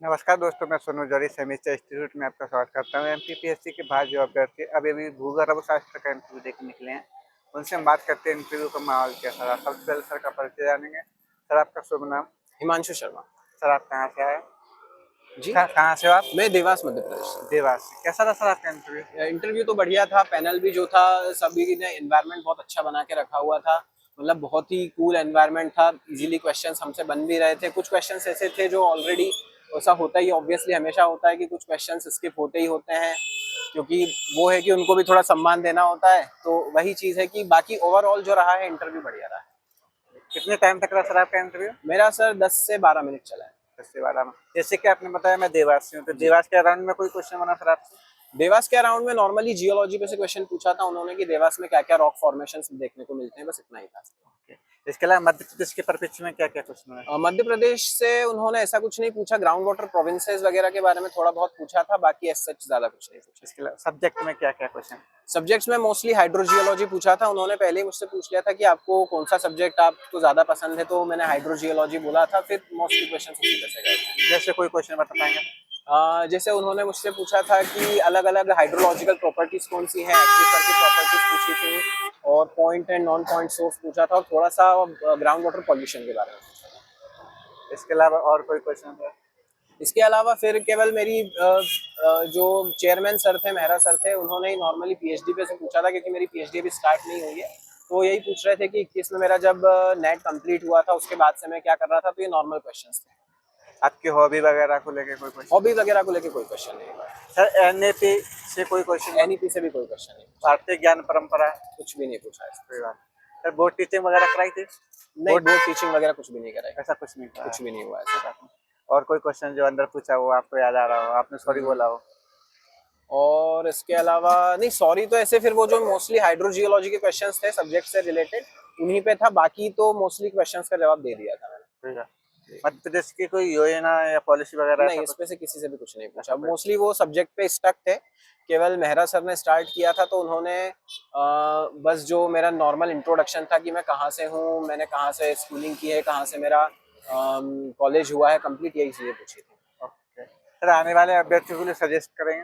नमस्कार दोस्तों, मैं सोनू जौहरी सेमेस्टर इंस्टीट्यूट में आपका स्वागत करता हूँ। एमपीपीएससी के भाग्य अभ्यर्थी अभी भूगर्भ शास्त्र का इंटरव्यू देके निकले हैं। उनसे हम बात करते हैं इंटरव्यू का माहौल कैसा रहा। सबसे पहले सर का परिचय जानेंगे। सर आपका शुभ नाम? हिमांशु शर्मा। सर आप कहाँ से आए? जी, कहाँ से हो आप? मैं देवास मध्य प्रदेश से। देवास से। कैसा रहा सर आपका इंटरव्यू? इंटरव्यू तो बढ़िया था, पैनल भी जो था सभी ने एनवायरनमेंट बहुत अच्छा बना के रखा हुआ था। मतलब बहुत ही कूल एनवायरनमेंट था, इजीली क्वेश्चंस हमसे बन भी रहे थे। कुछ क्वेश्चंस ऐसे थे जो ऑलरेडी ऐसा होता ही ऑब्वियसली हमेशा होता है कि कुछ क्वेश्चंस स्किप होते ही होते हैं, क्योंकि वो है कि उनको भी थोड़ा सम्मान देना होता है। तो वही चीज़ है कि बाकी ओवरऑल जो रहा है इंटरव्यू बढ़िया रहा है। कितने टाइम तक रहा सर आपका इंटरव्यू? मेरा सर 10 से 12 मिनट चला है। 10 से 12 में। जैसे कि आपने बताया मैं देवास से हूँ, तो देवास के अराउंड में कोई क्वेश्चन बना सर आपसे? देवास के अराउंड में नॉर्मली जियोलॉजी पे से क्वेश्चन पूछा था उन्होंने कि देवास में क्या क्या रॉक फॉर्मेशंस देखने को मिलते हैं, बस इतना ही था। इसके अलावा मध्य प्रदेश के परिप्रेक्ष्य में क्या क्या क्वेश्चन है? मध्य प्रदेश से उन्होंने ऐसा कुछ नहीं पूछा, ग्राउंड वाटर प्रोविंसेस वगैरह के बारे में थोड़ा बहुत पूछा था, बाकी एज सच ज्यादा कुछ नहीं पूछा। इसके अलावा सब्जेक्ट में क्या क्या क्वेश्चन? सब्जेक्ट्स में मोस्टली हाइड्रोजियोलॉजी पूछा था उन्होंने। पहले ही मुझसे पूछ लिया था कि आपको कौन सा सब्जेक्ट आपको ज्यादा पसंद है, तो मैंने हाइड्रोजियोलॉजी बोला था। फिर मोस्टली क्वेश्चन उसी तरह से गए। जैसे कोई क्वेश्चन बता पाएंगे? जैसे उन्होंने मुझसे पूछा था कि अलग अलग हाइड्रोलॉजिकल प्रॉपर्टीज कौन सी हैं, एक्वीफर की प्रॉपर्टीज पूछी थी, और point and non point source पूछा था, और थोड़ा सा ग्राउंड वाटर पॉल्यूशन के बारे में पूछा था। इसके अलावा और कोई क्वेश्चन है? इसके अलावा फिर केवल मेरी जो चेयरमैन सर थे, मेहरा सर थे, उन्होंने ही नॉर्मली पीएचडी पे से पूछा था, क्योंकि मेरी पीएचडी अभी स्टार्ट नहीं हुई है। तो यही पूछ रहे थे कि 21 में मेरा जब नेट कंप्लीट हुआ था उसके बाद से मैं क्या कर रहा था, तो ये नॉर्मल क्वेश्चंस थे। आपकी हॉबी वगैरह को लेके कोई क्वेश्चन? हॉबी वगैरह को लेके कोई क्वेश्चन नहीं हुआ। सर एनएपी से कोई क्वेश्चन? एनईपी से भी कोई क्वेश्चन नहीं, भारतीय ज्ञान परंपरा? कुछ भी नहीं पूछा है। कोई बात। सर बोर्ड टीचिंग वगैरह कराई थी? नहीं, बोर्ड टीचिंग वगैरह कुछ भी नहीं कराई। ऐसा कुछ नहीं करा? कुछ भी नहीं हुआ ऐसा। और कोई क्वेश्चन जो अंदर पूछा हो आपको याद आ रहा हो, आपने सॉरी बोला हो? और इसके अलावा नहीं, सॉरी तो ऐसे फिर वो जो मोस्टली हाइड्रोजियोलॉजी के क्वेश्चंस थे सब्जेक्ट से रिलेटेड, उन्हीं पे था। बाकी तो मोस्टली क्वेश्चंस का जवाब दे दिया था मैंने। ठीक है। मध्य प्रदेश की कोई योजना या पॉलिसी वगैरह? नहीं, इसमें से किसी से भी कुछ नहीं पूछा। मोस्टली वो सब्जेक्ट पे स्टक थे। केवल मेहरा सर ने स्टार्ट किया था, तो उन्होंने बस जो मेरा नॉर्मल इंट्रोडक्शन था कि मैं कहाँ से हूँ, मैंने कहाँ से स्कूलिंग की है, कहाँ से मेरा कॉलेज हुआ है कंप्लीट, यही चीज़ें पूछी थी। ओके सर, आने वाले अभ्यर्थियों के लिए सजेस्ट करेंगे?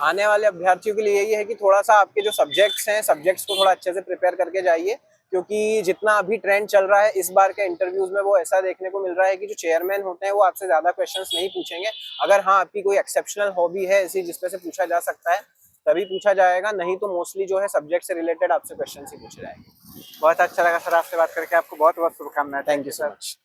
आने वाले अभ्यर्थियों के लिए यही है कि थोड़ा सा आपके जो सब्जेक्ट्स हैं, सब्जेक्ट्स को थोड़ा अच्छे से प्रिपेयर करके जाइए, क्योंकि जितना अभी ट्रेंड चल रहा है इस बार के इंटरव्यूज में, वो ऐसा देखने को मिल रहा है कि जो चेयरमैन होते हैं वो आपसे ज्यादा क्वेश्चंस नहीं पूछेंगे। अगर हाँ आपकी कोई एक्सेप्शनल हॉबी है ऐसी जिसपे से पूछा जा सकता है, तभी पूछा जाएगा, नहीं तो मोस्टली जो है सब्जेक्ट से रिलेटेड आपसे क्वेश्चन ही पूछे जाएंगे। बहुत अच्छा लगा सर आपसे बात करके। आपको बहुत बहुत शुभकामनाएं। Thank you so much.